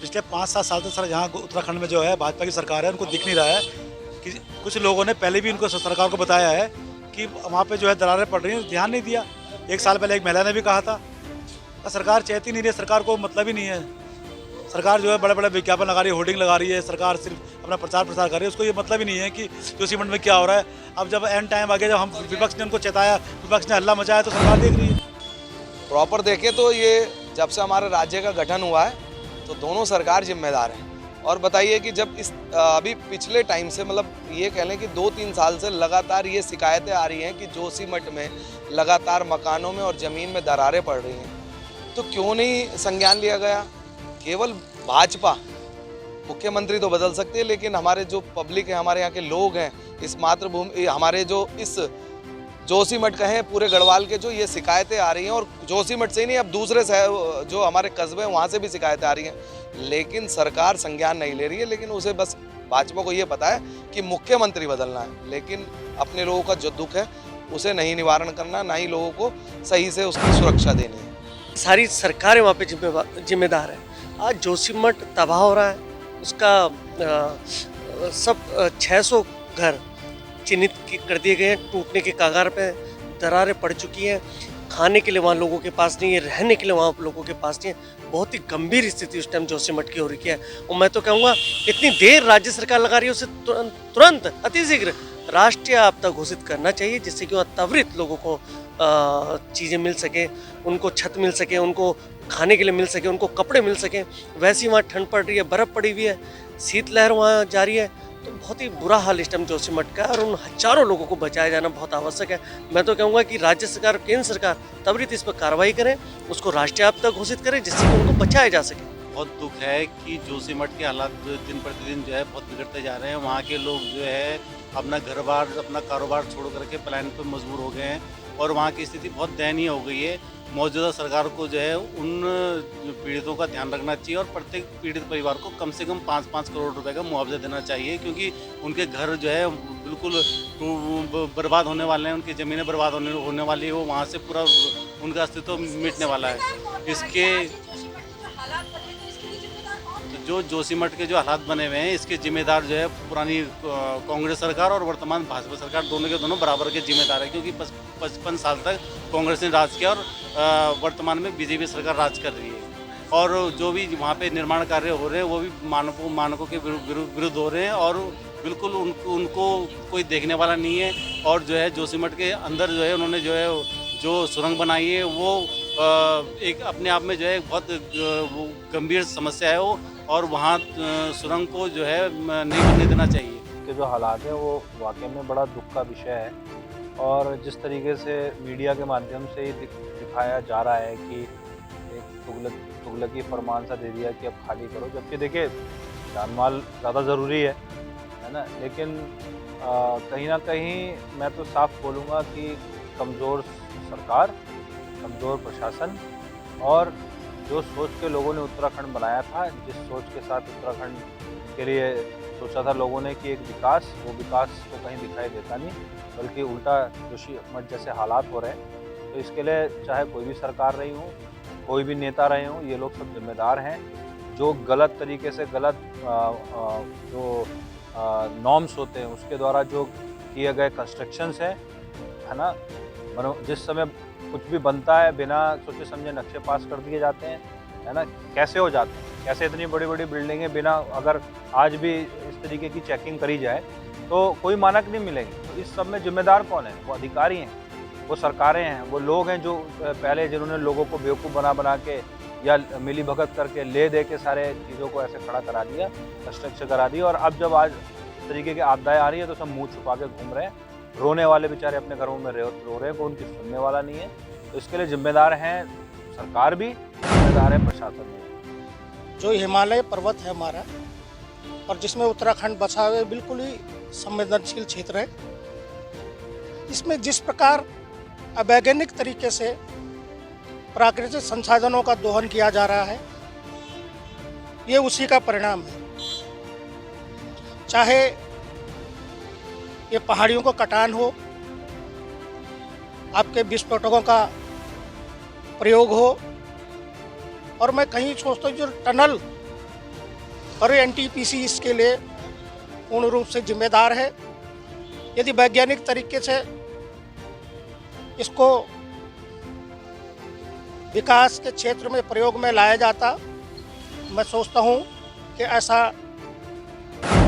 पिछले 5-7 साल से सर यहाँ उत्तराखंड में जो है भाजपा की सरकार है, उनको दिख नहीं रहा है कि कुछ लोगों ने पहले भी उनको सरकार को बताया है कि वहाँ पे जो है दरारें पड़ रही हैं, ध्यान नहीं दिया। 1 साल पहले एक महिला ने भी कहा था। सरकार चाहती नहीं रही, सरकार को मतलब ही नहीं है। सरकार जो है बड़े बड़े विज्ञापन लगा रही है, होर्डिंग लगा रही है, सरकार सिर्फ अपना प्रचार प्रसार कर रही है, उसको ये मतलब ही नहीं है कि जोशीमठ में क्या हो रहा है। अब जब एंड टाइम आ गया, जब हम विपक्ष ने उनको चेताया, विपक्ष ने हल्ला मचाया, तो सरकार देख रही है। प्रॉपर देखें तो ये जब से हमारे राज्य का गठन हुआ है तो दोनों सरकार जिम्मेदार हैं। और बताइए कि जब इस अभी पिछले टाइम से मतलब ये कह लें कि 2-3 साल से लगातार ये शिकायतें आ रही हैं कि जोशीमठ में लगातार मकानों में और ज़मीन में दरारें पड़ रही हैं, तो क्यों नहीं संज्ञान लिया गया। केवल भाजपा, मुख्यमंत्री तो बदल सकती है, लेकिन हमारे जो पब्लिक है, हमारे यहाँ के लोग हैं, इस मातृभूमि हमारे जो इस जोशीमठ कहें पूरे गढ़वाल के जो ये शिकायतें आ रही हैं, और जोशीमठ से ही नहीं अब दूसरे शहर जो हमारे कस्बे हैं वहाँ से भी शिकायतें आ रही हैं, लेकिन सरकार संज्ञान नहीं ले रही है। लेकिन उसे बस भाजपा को ये पता है कि मुख्यमंत्री बदलना है, लेकिन अपने लोगों का जो दुख है उसे नहीं निवारण करना, ना ही लोगों को सही से उसकी सुरक्षा देनी है। सारी सरकारें वहाँ पे जिम्मेदार है। आज जोशीमठ तबाह हो रहा है, उसका सब 600 घर चिन्हित कर दिए गए हैं, टूटने के कगार पे, दरारें पड़ चुकी हैं। खाने के लिए वहाँ लोगों के पास नहीं है, रहने के लिए वहाँ लोगों के पास नहीं है। बहुत ही गंभीर स्थिति उस टाइम जोशीमठ की हो रही है। और मैं तो कहूँगा इतनी देर राज्य सरकार लगा रही है, उसे तुरंत अतिशीघ्र राष्ट्रीय आपदा घोषित करना चाहिए, जिससे कि वहाँ त्वरित लोगों को चीज़ें मिल सके, उनको छत मिल सके, उनको खाने के लिए मिल सके, उनको कपड़े मिल सकें। वैसे वहाँ ठंड पड़ रही है, बर्फ़ पड़ी हुई है, शीतलहर वहाँ जारी है, तो बहुत ही बुरा हाल इस टाइम जोशीमठ का है और उन हजारों लोगों को बचाया जाना बहुत आवश्यक है। मैं तो कहूँगा कि राज्य सरकार और केंद्र सरकार त्वरित इस पर कार्रवाई करें, उसको राष्ट्रीय आपदा घोषित करें, जिससे कि उनको बचाया जा सके। बहुत दुख है कि जोशीमठ के हालात दिन प्रतिदिन जो है बहुत बिगड़ते जा रहे हैं। वहाँ के लोग जो है अपना घर बार, अपना कारोबार छोड़ करके पलायन पर मजबूर हो गए हैं और वहाँ की स्थिति बहुत दयनीय हो गई है। मौजूदा सरकार को जो है उन पीड़ितों का ध्यान रखना चाहिए और प्रत्येक पीड़ित परिवार को कम से कम 5-5 करोड़ रुपए का मुआवजा देना चाहिए, क्योंकि उनके घर जो है बिल्कुल बर्बाद होने वाले हैं, उनकी ज़मीनें बर्बाद होने वाली है, वो वहाँ से पूरा उनका अस्तित्व मिटने वाला है। इसके जो जोशीमठ के जो हालात बने हुए हैं, इसके जिम्मेदार जो है पुरानी कांग्रेस सरकार और वर्तमान भाजपा सरकार दोनों के दोनों बराबर के जिम्मेदार है, क्योंकि 55 साल तक कांग्रेस ने राज किया और वर्तमान में बीजेपी सरकार राज कर रही है। और जो भी वहाँ पे निर्माण कार्य हो रहे हैं वो भी मानकों के विरुद्ध हो रहे हैं और बिल्कुल उनको कोई देखने वाला नहीं है। और जो है जोशीमठ के अंदर जो है उन्होंने जो है जो सुरंग बनाई है वो एक अपने आप में जो है बहुत गंभीर समस्या है वो, और वहाँ सुरंग को जो है नहीं बनने देना चाहिए। के जो हालात हैं वो वाकई में बड़ा दुख का विषय है और जिस तरीके से मीडिया के माध्यम से ही दिखाया जा रहा है कि एक तुगलकी फरमान सा दे दिया कि अब खाली करो, जबकि देखिए जान माल ज़्यादा ज़रूरी है ना, लेकिन कहीं ना कहीं मैं तो साफ बोलूँगा कि कमज़ोर सरकार, कमज़ोर प्रशासन और जो सोच के लोगों ने उत्तराखंड बनाया था, जिस सोच के साथ उत्तराखंड के लिए सोचा था लोगों ने कि एक विकास, वो विकास तो कहीं दिखाई देता नहीं, बल्कि उल्टा जोशीमठ जैसे हालात हो रहे हैं। तो इसके लिए चाहे कोई भी सरकार रही हो, कोई भी नेता रहे हों, ये लोग सब जिम्मेदार हैं। जो गलत तरीके से गलत जो नॉर्म्स होते हैं उसके द्वारा जो किए गए कंस्ट्रक्शंस हैं, है ना, जिस समय कुछ भी बनता है बिना सोचे समझे नक्शे पास कर दिए जाते हैं, है ना, कैसे हो जाते हैं, कैसे इतनी बड़ी बड़ी बिल्डिंगें बिना, अगर आज भी इस तरीके की चेकिंग करी जाए तो कोई मानक नहीं मिलेंगे। तो इस सब में जिम्मेदार कौन है? वो अधिकारी हैं, वो सरकारें हैं, वो लोग हैं जो पहले जिन्होंने लोगों को बेवकूफ़ बना के या मिली भगत करके ले दे के सारे चीज़ों को ऐसे खड़ा करा दिया, कंस्ट्रक्शन करा दिया, और अब जब आज इस तरीके की आपदाएँ आ रही है तो सब मुँह छुपा के घूम रहे हैं, रोने वाले बेचारे अपने घरों में रो रहे हैं, कोई उनकी सुनने वाला नहीं है। तो इसके लिए जिम्मेदार हैं सरकार भी, जिम्मेदार है प्रशासन भी। जो हिमालय पर्वत है हमारा और जिसमें उत्तराखंड बसा हुआ है, बिल्कुल ही संवेदनशील क्षेत्र है। इसमें जिस प्रकार अवैज्ञानिक तरीके से प्राकृतिक संसाधनों का दोहन किया जा रहा है, ये उसी का परिणाम है। चाहे ये पहाड़ियों को कटान हो, आपके विस्फोटकों का प्रयोग हो, और मैं कहीं सोचता हूँ जो टनल और एनटीपीसी इसके लिए पूर्ण रूप से जिम्मेदार है। यदि वैज्ञानिक तरीके से इसको विकास के क्षेत्र में प्रयोग में लाया जाता, मैं सोचता हूँ कि ऐसा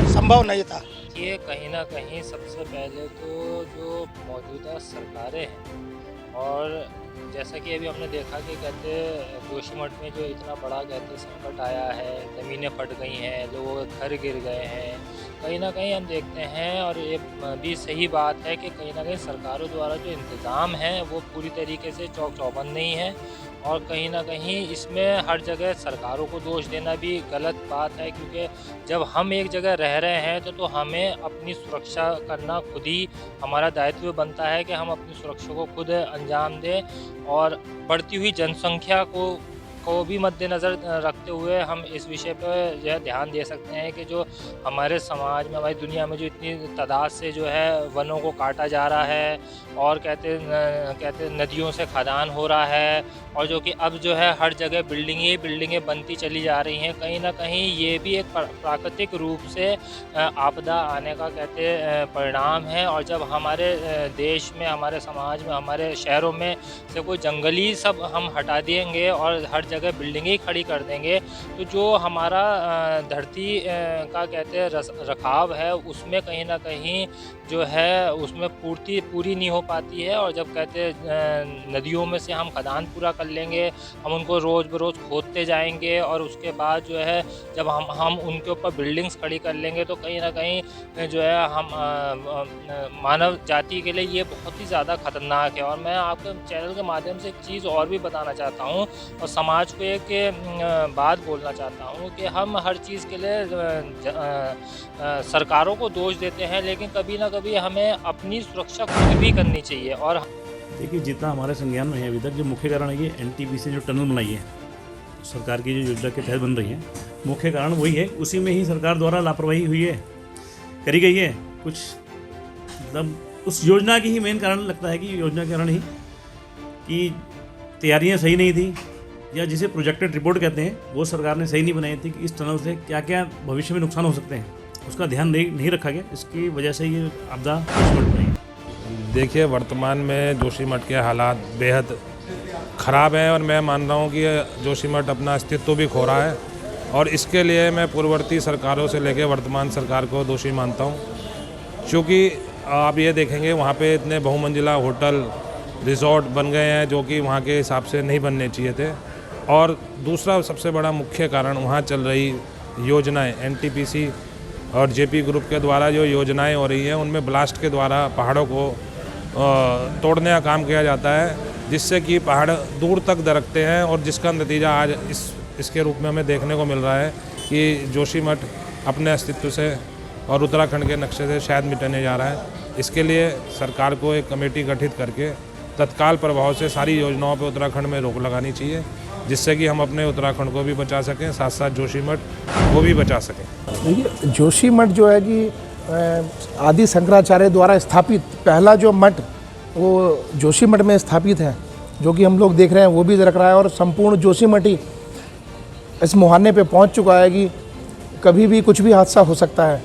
संभव नहीं था। ये कहीं ना कहीं सबसे पहले तो जो मौजूदा सरकारें हैं, और जैसा कि अभी हमने देखा कि कहते जोशीमठ में जो इतना बड़ा कहते संकट आया है, ज़मीनें फट गई हैं, लोगों के घर गिर गए हैं, कहीं ना कहीं हम देखते हैं, और ये भी सही बात है कि कहीं ना कहीं सरकारों द्वारा जो इंतज़ाम है वो पूरी तरीके से चौक चौबंद नहीं है, और कहीं ना कहीं इसमें हर जगह सरकारों को दोष देना भी गलत बात है, क्योंकि जब हम एक जगह रह रहे हैं तो हमें अपनी सुरक्षा करना खुद ही हमारा दायित्व बनता है कि हम अपनी सुरक्षा को खुद अंजाम दें, और बढ़ती हुई जनसंख्या को भी मद्देनज़र रखते हुए हम इस विषय पर जो है ध्यान दे सकते हैं कि जो हमारे समाज में, हमारी दुनिया में जो इतनी तादाद से जो है वनों को काटा जा रहा है, और कहते नदियों से खदान हो रहा है, और जो कि अब जो है हर जगह बिल्डिंगें बनती चली जा रही हैं, कहीं ना कहीं ये भी एक प्राकृतिक रूप से आपदा आने का परिणाम है। और जब हमारे देश में, हमारे समाज में, हमारे शहरों में से कोई जंगली सब हम हटा देंगे और हर जगह बिल्डिंगें खड़ी कर देंगे, तो जो हमारा धरती का रखाव है उसमें कहीं ना कहीं जो है उसमें पूरी नहीं हो पाती है। और जब नदियों में से हम खदान पूरा कर लेंगे, हम उनको रोज़ बरोज़ खोदते जाएंगे, और उसके बाद जो है जब हम उनके ऊपर बिल्डिंग्स खड़ी कर लेंगे, तो कहीं ना कहीं जो है हम मानव जाति के लिए ये बहुत ही ज़्यादा ख़तरनाक है। और मैं आपके चैनल के माध्यम से एक चीज़ और भी बताना चाहता हूँ, और समाज को एक बात बोलना चाहता हूँ कि हम हर चीज़ के लिए सरकारों को दोष देते हैं, लेकिन कभी ना कभी हमें अपनी सुरक्षा खुद भी करनी चाहिए। और देखिए, जितना हमारे संज्ञान में है अभी तक, जो मुख्य कारण है ये एनटीपीसी जो टनल बनाई है सरकार की, जो योजना के तहत बन रही है, मुख्य कारण वही है। उसी में ही सरकार द्वारा लापरवाही हुई है, करी गई है कुछ, मतलब उस योजना की ही मेन कारण लगता है कि योजना के कारण ही कि तैयारियां सही नहीं थी, या जिसे प्रोजेक्टेड रिपोर्ट कहते हैं वो सरकार ने सही नहीं बनाई थी कि इस टनल से क्या क्या भविष्य में नुकसान हो सकते हैं, उसका ध्यान नहीं रखा गया। इसकी वजह से ये आपदा बनी। देखिए, वर्तमान में जोशीमठ के हालात बेहद ख़राब हैं, और मैं मान रहा हूँ कि जोशीमठ अपना अस्तित्व भी खो रहा है, और इसके लिए मैं पूर्ववर्ती सरकारों से लेकर वर्तमान सरकार को दोषी मानता हूँ। क्योंकि आप ये देखेंगे वहाँ पे इतने बहुमंजिला होटल रिजॉर्ट बन गए हैं जो कि वहाँ के हिसाब से नहीं बनने चाहिए थे। और दूसरा सबसे बड़ा मुख्य कारण वहाँ चल रही योजनाएं, एनटीपीसी और जेपी ग्रुप के द्वारा जो योजनाएं हो रही हैं, उनमें ब्लास्ट के द्वारा पहाड़ों को तोड़ने का काम किया जाता है, जिससे कि पहाड़ दूर तक दरकते हैं, और जिसका नतीजा आज इसके रूप में हमें देखने को मिल रहा है कि जोशीमठ अपने अस्तित्व से और उत्तराखंड के नक्शे से शायद मिटने जा रहा है। इसके लिए सरकार को एक कमेटी गठित करके तत्काल प्रभाव से सारी योजनाओं पर उत्तराखंड में रोक लगानी चाहिए, जिससे कि हम अपने उत्तराखंड को भी बचा सकें, साथ साथ जोशीमठ को भी बचा सकें। देखिए, जोशीमठ जो है कि आदि शंकराचार्य द्वारा स्थापित पहला जो मठ वो जोशीमठ में स्थापित है, जो कि हम लोग देख रहे हैं वो भी दरक रहा है, और संपूर्ण जोशीमठ ही इस मुहाने पे पहुंच चुका है कि कभी भी कुछ भी हादसा हो सकता है।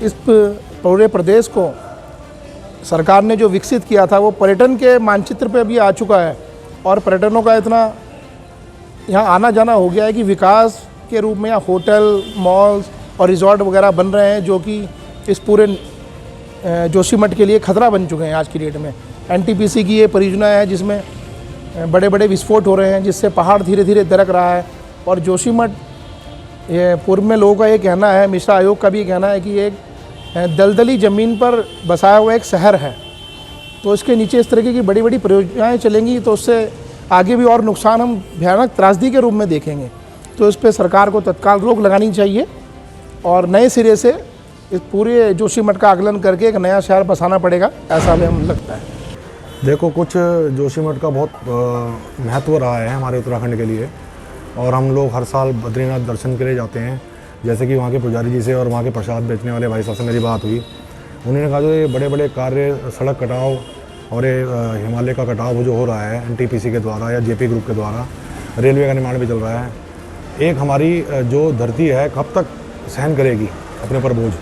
इस पूरे प्रदेश को सरकार ने जो विकसित किया था वो पर्यटन के मानचित्र पे भी आ चुका है, और पर्यटनों का इतना यहाँ आना जाना हो गया है कि विकास के रूप में यहाँ होटल, मॉल्स और रिजॉर्ट वगैरह बन रहे हैं, जो कि इस पूरे जोशीमठ के लिए खतरा बन चुके हैं आज की डेट में। एनटीपीसी की ये परियोजना है जिसमें बड़े बड़े विस्फोट हो रहे हैं, जिससे पहाड़ धीरे धीरे दरक रहा है। और जोशीमठ, ये पूर्व में लोगों का ये कहना है, मिश्रा आयोग का भी कहना है कि एक दलदली ज़मीन पर बसाया हुआ एक शहर है, तो इसके नीचे इस तरीके की बड़ी बड़ी परियोजनाएँ चलेंगी तो उससे आगे भी और नुकसान हम भयानक त्रासदी के रूप में देखेंगे। तो इस पर सरकार को तत्काल रोक लगानी चाहिए, और नए सिरे से इस पूरे जोशीमठ का आकलन करके एक नया शहर बसाना पड़ेगा, ऐसा हमें लगता है। देखो, कुछ जोशीमठ का बहुत महत्व रहा है हमारे उत्तराखंड के लिए, और हम लोग हर साल बद्रीनाथ दर्शन के लिए जाते हैं। जैसे कि वहाँ के पुजारी जी से और वहाँ के प्रसाद बेचने वाले भाई साहब से मेरी बात हुई, उन्होंने कहा जो ये बड़े बड़े कार्य, सड़क कटाव और ये हिमालय का कटाव जो हो रहा है एनटीपीसी के द्वारा या जेपी ग्रुप के द्वारा, रेलवे का निर्माण भी चल रहा है, एक हमारी जो धरती है कब तक सहन करेगी अपने पर बोझ।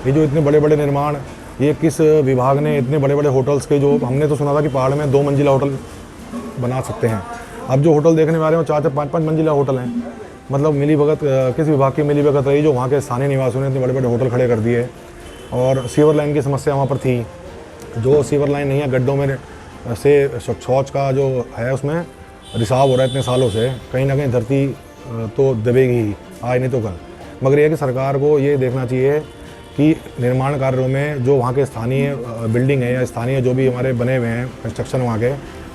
ये जो इतने बड़े बड़े निर्माण, ये किस विभाग ने इतने बड़े बड़े होटल्स के, जो हमने तो सुना था कि पहाड़ में 2 मंजिला होटल बना सकते हैं, अब जो होटल देखने वाले हैं 4-4 5-5 मंजिला होटल हैं। मतलब मिली भगत, किस विभाग की मिली भगत रही जो वहाँ के स्थानीय निवासियों ने इतने बड़े बड़े होटल खड़े कर दिए। और सीवर लाइन की समस्या वहाँ पर थी, जो सीवर लाइन नहीं है, गड्ढों में से शौच का जो है उसमें रिसाव हो रहा है इतने सालों से, कहीं ना कहीं धरती तो दबेगी ही आज नहीं तो कल। मगर यह कि सरकार को ये देखना चाहिए कि निर्माण कार्यों में जो वहाँ के स्थानीय बिल्डिंग है या स्थानीय जो भी हमारे बने हुए हैं कंस्ट्रक्शन वहाँ के,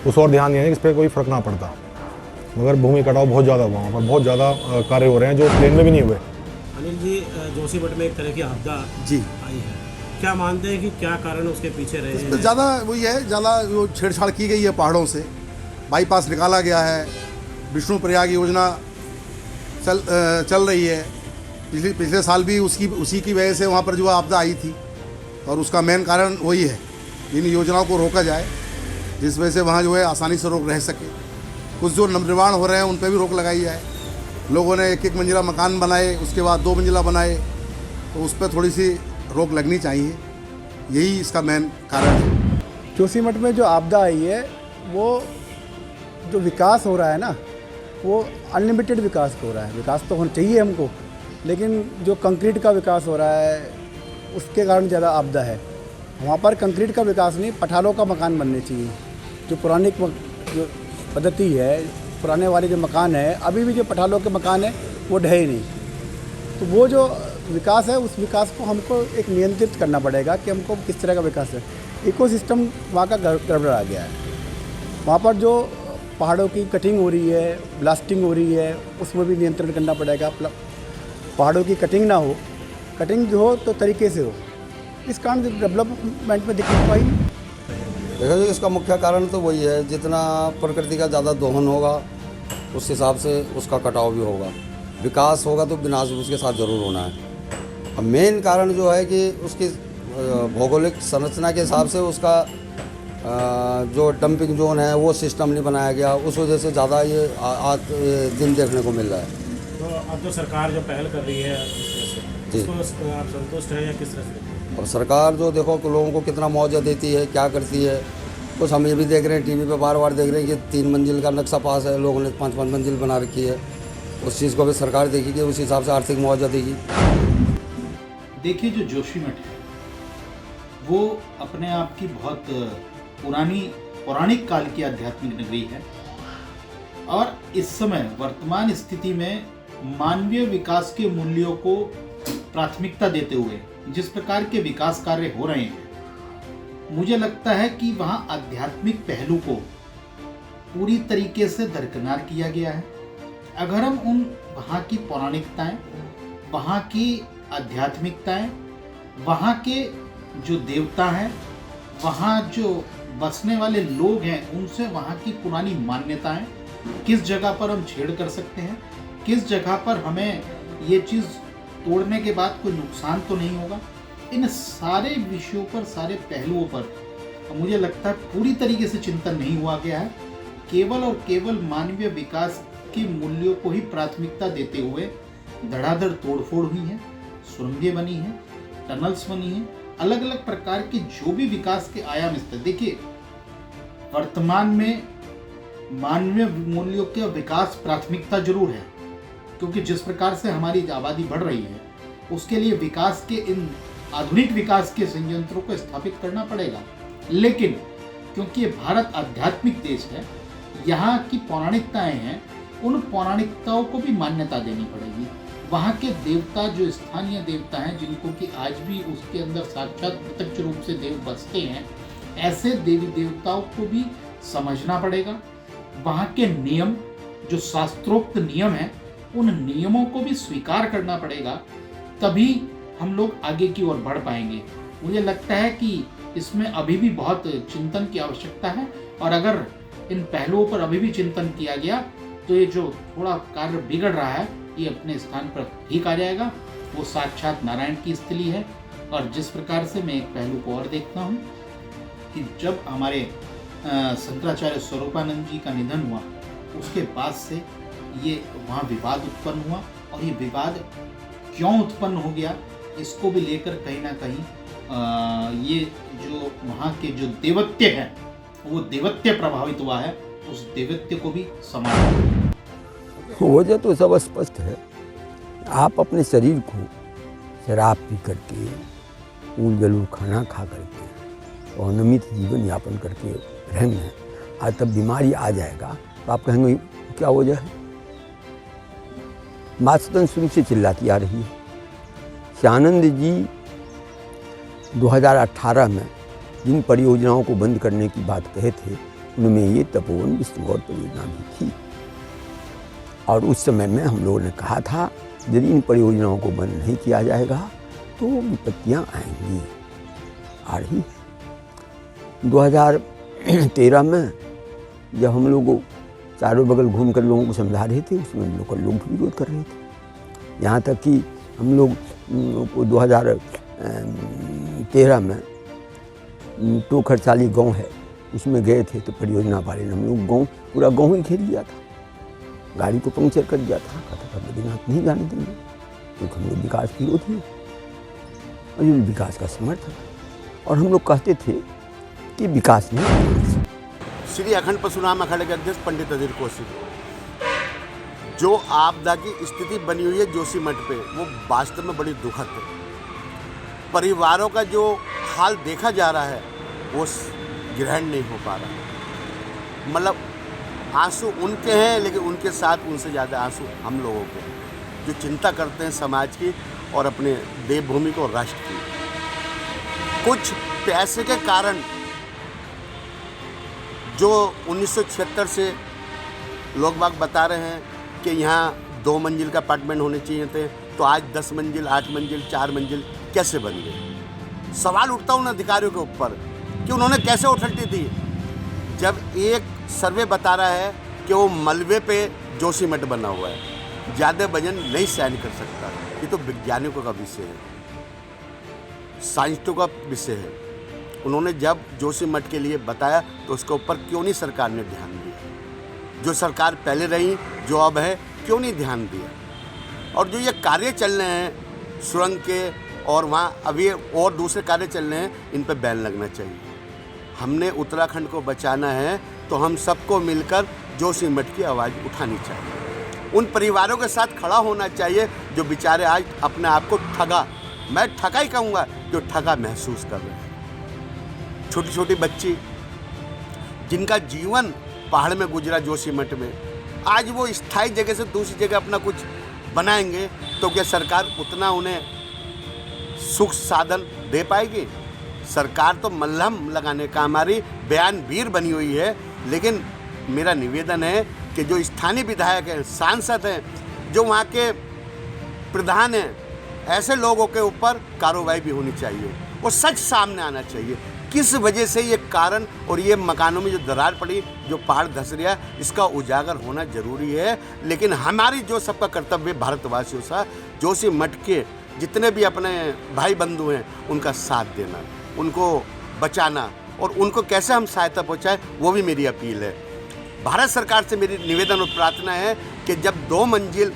उस और ध्यान दें कि इस पर कोई फ़र्क ना पड़ता। मगर भूमि कटाव बहुत ज़्यादा हुआ, वहाँ पर बहुत ज़्यादा कार्य हो रहे हैं जो प्लेन में भी नहीं हुए। अनिल जी, जोशीमठ में एक तरह की आपदा जी आई है, क्या मानते हैं कि क्या कारण उसके पीछे रहे हैं? ज़्यादा वही है, ज़्यादा वो छेड़छाड़ की गई है पहाड़ों से, बाईपास निकाला गया है, विष्णु प्रयाग योजना चल रही है। पिछले साल भी उसी की वजह से वहाँ पर जो आपदा आई थी, और उसका मेन कारण वही है, इन योजनाओं को रोका जाए जिस वजह से वहाँ जो है आसानी से रोक रह सके। कुछ जो नवनिर्माण हो रहे हैं उन पर भी रोक लगाई जाए। लोगों ने 1-1 मंजिला मकान बनाए, उसके बाद 2 मंजिला बनाए, तो उस पर थोड़ी सी रोक लगनी चाहिए। यही इसका मेन कारण है। जोशीमठ में जो आपदा आई है, वो जो विकास हो रहा है ना, वो अनलिमिटेड विकास हो रहा है। विकास तो होना चाहिए हमको, लेकिन जो कंक्रीट का विकास हो रहा है उसके कारण ज़्यादा आपदा है। वहाँ पर कंक्रीट का विकास नहीं, पठालों का मकान बनने चाहिए। जो पुरानी जो पद्धति है, पुराने वाले जो मकान है, अभी भी जो पठालों के मकान है वो ढहे नहीं। तो वो जो विकास है, उस विकास को हमको एक नियंत्रित करना पड़ेगा कि हमको किस तरह का विकास है। इकोसिस्टम वहाँ का गड़बड़ा गया है। वहाँ पर जो पहाड़ों की कटिंग हो रही है, ब्लास्टिंग हो रही है, उसमें भी नियंत्रण करना पड़ेगा। पहाड़ों की कटिंग ना हो, कटिंग जो हो तो तरीके से हो। इस कारण डेवलपमेंट में दिक्कत आई। देखा जाए इसका मुख्य कारण तो वही है, जितना प्रकृति का ज़्यादा दोहन होगा उस हिसाब से उसका कटाव भी होगा। विकास होगा तो विनाश भी उसके साथ ज़रूर होना है। अब मेन कारण जो है कि उसकी भौगोलिक संरचना के हिसाब से उसका जो डंपिंग जोन है वो सिस्टम नहीं बनाया गया, उस वजह से ज़्यादा ये दिन देखने को मिल रहा है। तो अब जो सरकार जो पहल कर रही है उसको आप संतुष्ट है या किस तरह से? और सरकार जो देखो कि लोगों को कितना मुआवजा देती है, क्या करती है, कुछ हम ये भी देख रहे हैं, टीवी पे बार देख रहे हैं कि 3 मंजिल का नक्शा पास है, लोगों ने 5-5 मंजिल बना रखी है। उस चीज़ को भी सरकार देखेगी, उस हिसाब से आर्थिक मुआवजा देगी। देखिए, जो जोशीमठ है वो अपने आप की बहुत पौराणिक काल की आध्यात्मिक नगरी है, और इस समय वर्तमान स्थिति में मानवीय विकास के मूल्यों को प्राथमिकता देते हुए जिस प्रकार के विकास कार्य हो रहे हैं, मुझे लगता है कि वहाँ आध्यात्मिक पहलू को पूरी तरीके से दरकिनार किया गया है। अगर हम उन वहाँ की पौराणिकताएं, वहाँ की आध्यात्मिकताएं, वहाँ के जो देवता हैं, वहाँ जो बसने वाले लोग हैं, उनसे वहाँ की पुरानी मान्यताएं, किस जगह पर हम छेड़ कर सकते हैं, किस जगह पर हमें ये चीज़ तोड़ने के बाद कोई नुकसान तो नहीं होगा, इन सारे विषयों पर, सारे पहलुओं पर मुझे लगता है पूरी तरीके से चिंतन नहीं हुआ गया है। केवल और केवल मानवीय विकास के मूल्यों को ही प्राथमिकता देते हुए धड़ाधड़ तोड़फोड़ हुई है, सुरंगें बनी हैं, टनल्स बनी हैं, अलग अलग प्रकार के जो भी विकास के आयाम स्तर। देखिए, वर्तमान में मानवीय मूल्यों के विकास प्राथमिकता जरूर है, क्योंकि जिस प्रकार से हमारी आबादी बढ़ रही है उसके लिए विकास के इन आधुनिक विकास के संयंत्रों को स्थापित करना पड़ेगा। लेकिन क्योंकि ये भारत आध्यात्मिक देश है, यहाँ की पौराणिकताएं हैं, उन पौराणिकताओं को भी मान्यता देनी पड़ेगी। वहाँ के देवता जो स्थानीय देवता हैं, जिनको कि आज भी उसके अंदर साक्षात प्रत्यक्ष रूप से देव बसते हैं, ऐसे देवी देवताओं को भी समझना पड़ेगा। वहाँ के नियम, जो शास्त्रोक्त नियम हैं, उन नियमों को भी स्वीकार करना पड़ेगा, तभी हम लोग आगे की ओर बढ़ पाएंगे। मुझे लगता है कि इसमें अभी भी बहुत चिंतन की आवश्यकता है, और अगर इन पहलुओं पर अभी भी चिंतन किया गया तो ये जो थोड़ा कार्य बिगड़ रहा है ये अपने स्थान पर ठीक आ जाएगा। वो साक्षात नारायण की स्थली है। और जिस प्रकार से मैं एक पहलू को और देखता हूँ कि जब हमारे शंकराचार्य स्वरूपानंद जी का निधन हुआ, उसके बाद से ये वहाँ विवाद उत्पन्न हुआ, और ये विवाद क्यों उत्पन्न हो गया इसको भी लेकर कहीं ना कहीं ये जो वहाँ के जो देवत्य है वो देवत्य प्रभावित हुआ है, उस देवत्य को भी समाप्त। वजह तो सब स्पष्ट है। आप अपने शरीर को शराब पी करके, ऊल जलूल खाना खा करके और नियमित जीवन यापन करके रहेंगे, आज तब बीमारी आ जाएगा तो आप कहेंगे क्या वजह है। बात सदन शुरू से चिल्लाती आ रही है। श्यानंद जी 2018 में जिन परियोजनाओं को बंद करने की बात कहे थे उनमें ये तपोवन विष्णुगौर परियोजना भी थी, और उस समय में हम लोगों ने कहा था यदि इन परियोजनाओं को बंद नहीं किया जाएगा तो विपत्तियां आएंगी, आ रही है। 2013 में जब हम लोग चारों बगल घूम कर लोगों को समझा रहे थे, उसमें लोकल लोग भी विरोध कर रहे थे। यहाँ तक कि हम लोग को 2013 में टोखरचाली गांव है उसमें गए थे तो परियोजना वाले ने हम लोग गाँव पूरा गाँव ही घेर लिया था, गाड़ी को पंक्चर कर दिया था। कहता था बद्रीनाथ नहीं जाने देंगे क्योंकि हम लोग विकास के विरोधी हैं और ये विकास का समर्थक, और हम लोग कहते थे कि विकास नहीं। श्री अखंड परशुराम अखाड़े के अध्यक्ष पंडित अधीर कौशिक, जो आपदा की स्थिति बनी हुई है जोशीमठ पे वो वास्तव में बड़ी दुखद है। परिवारों का जो हाल देखा जा रहा है वो ग्रहण नहीं हो पा रहा। मतलब आंसू उनके हैं लेकिन उनके साथ उनसे ज़्यादा आंसू हम लोगों के हैं जो चिंता करते हैं समाज की और अपने देवभूमि को राष्ट्र की। कुछ पैसे के कारण जो 1976 से लोग बाग बता रहे हैं कि यहाँ 2 मंजिल का अपार्टमेंट होने चाहिए थे, तो आज 10 मंजिल, 8 मंजिल, 4 मंजिल कैसे बन गए। सवाल उठता उन अधिकारियों के ऊपर कि उन्होंने कैसे उठल्टी दी, जब एक सर्वे बता रहा है कि वो मलबे पे जोशीमठ बना हुआ है, ज़्यादा वजन नहीं सहन कर सकता। ये तो वैज्ञानिकों का विषय है, साइंटिस्टों का विषय है। उन्होंने जब जोशीमठ के लिए बताया तो उसके ऊपर क्यों नहीं सरकार ने ध्यान दिया। जो सरकार पहले रही, जो अब है, क्यों नहीं ध्यान दिया। और जो ये कार्य चल रहे हैं सुरंग के और वहाँ अभी और दूसरे कार्य चल रहे हैं, इन पर बैन लगना चाहिए। हमने उत्तराखंड को बचाना है तो हम सबको मिलकर जोशीमठ की आवाज़ उठानी चाहिए। उन परिवारों के साथ खड़ा होना चाहिए जो बेचारे आज अपने आप को ठगा, मैं ठगा ही कहूँगा, जो ठगा महसूस कर रहे हैं। छोटी छोटी बच्ची जिनका जीवन पहाड़ में गुजरा जोशीमठ में, आज वो स्थायी जगह से दूसरी जगह अपना कुछ बनाएंगे तो क्या सरकार उतना उन्हें सुख साधन दे पाएगी। सरकार तो मल्हम लगाने का हमारी बयानवीर बनी हुई है, लेकिन मेरा निवेदन है कि जो स्थानीय विधायक हैं, सांसद हैं, जो वहाँ के प्रधान हैं, ऐसे लोगों के ऊपर कार्रवाई भी होनी चाहिए और सच सामने आना चाहिए किस वजह से ये कारण और ये मकानों में जो दरार पड़ी, जो पहाड़ धस रहा, इसका उजागर होना जरूरी है। लेकिन हमारी जो सबका कर्तव्य भारतवासियों सा जोशीमठ के जितने भी अपने भाई बंधु हैं उनका साथ देना, उनको बचाना और उनको कैसे हम सहायता पहुँचाएँ, वो भी मेरी अपील है। भारत सरकार से मेरी निवेदन और प्रार्थना है कि जब 2 मंजिल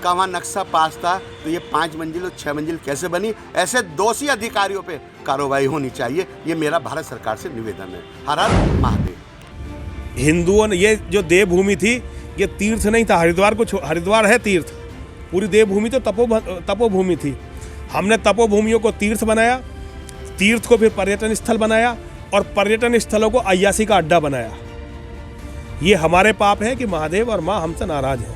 का वहाँ नक्शा पास था तो ये 5 मंजिल और 6 मंजिल कैसे बनी। ऐसे दोषी अधिकारियों पे कार्रवाई होनी चाहिए, ये मेरा भारत सरकार से निवेदन है। हर हर महादेव। हिंदुओं ने ये जो देवभूमि थी, ये तीर्थ नहीं था। हरिद्वार है तीर्थ, पूरी देवभूमि तो तपोभूमि थी। हमने तपोभूमियों को तीर्थ बनाया, तीर्थ को फिर पर्यटन स्थल बनाया और पर्यटन स्थलों को अय्यासी का अड्डा बनाया। ये हमारे पाप है कि महादेव और माँ हमसे नाराज हैं।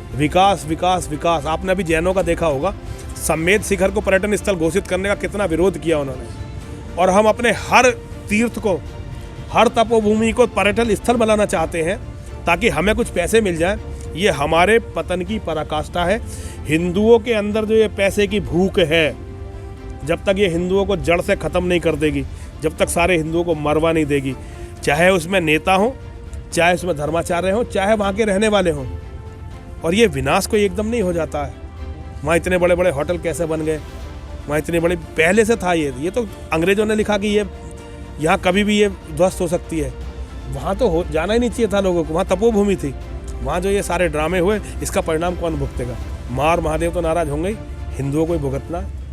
विकास विकास विकास। आपने अभी जैनों का देखा होगा, समेत शिखर को पर्यटन स्थल घोषित करने का कितना विरोध किया उन्होंने, और हम अपने हर तीर्थ को, हर तपोभूमि को पर्यटन स्थल बनाना चाहते हैं ताकि हमें कुछ पैसे मिल जाएं। ये हमारे पतन की पराकाष्ठा है। हिंदुओं के अंदर जो ये पैसे की भूख है, जब तक ये हिंदुओं को जड़ से ख़त्म नहीं कर देगी, जब तक सारे हिंदुओं को मरवा नहीं देगी, चाहे उसमें नेता हों, चाहे उसमें धर्माचार्य हों, चाहे वहाँ के रहने वाले हों। और ये विनाश कोई एकदम नहीं हो जाता है। वहाँ इतने बड़े बड़े होटल कैसे बन गए, वहाँ इतने बड़े, पहले से था ये तो अंग्रेज़ों ने लिखा कि ये यहाँ कभी भी ये ध्वस्त हो सकती है। वहाँ तो जाना ही नहीं चाहिए था लोगों को, वहाँ तपोभूमि थी। वहाँ जो ये सारे ड्रामे हुए, इसका परिणाम कौन भुगतेगा? माँ और महादेव तो नाराज होंगे ही, हिंदुओं को ही भुगतना है।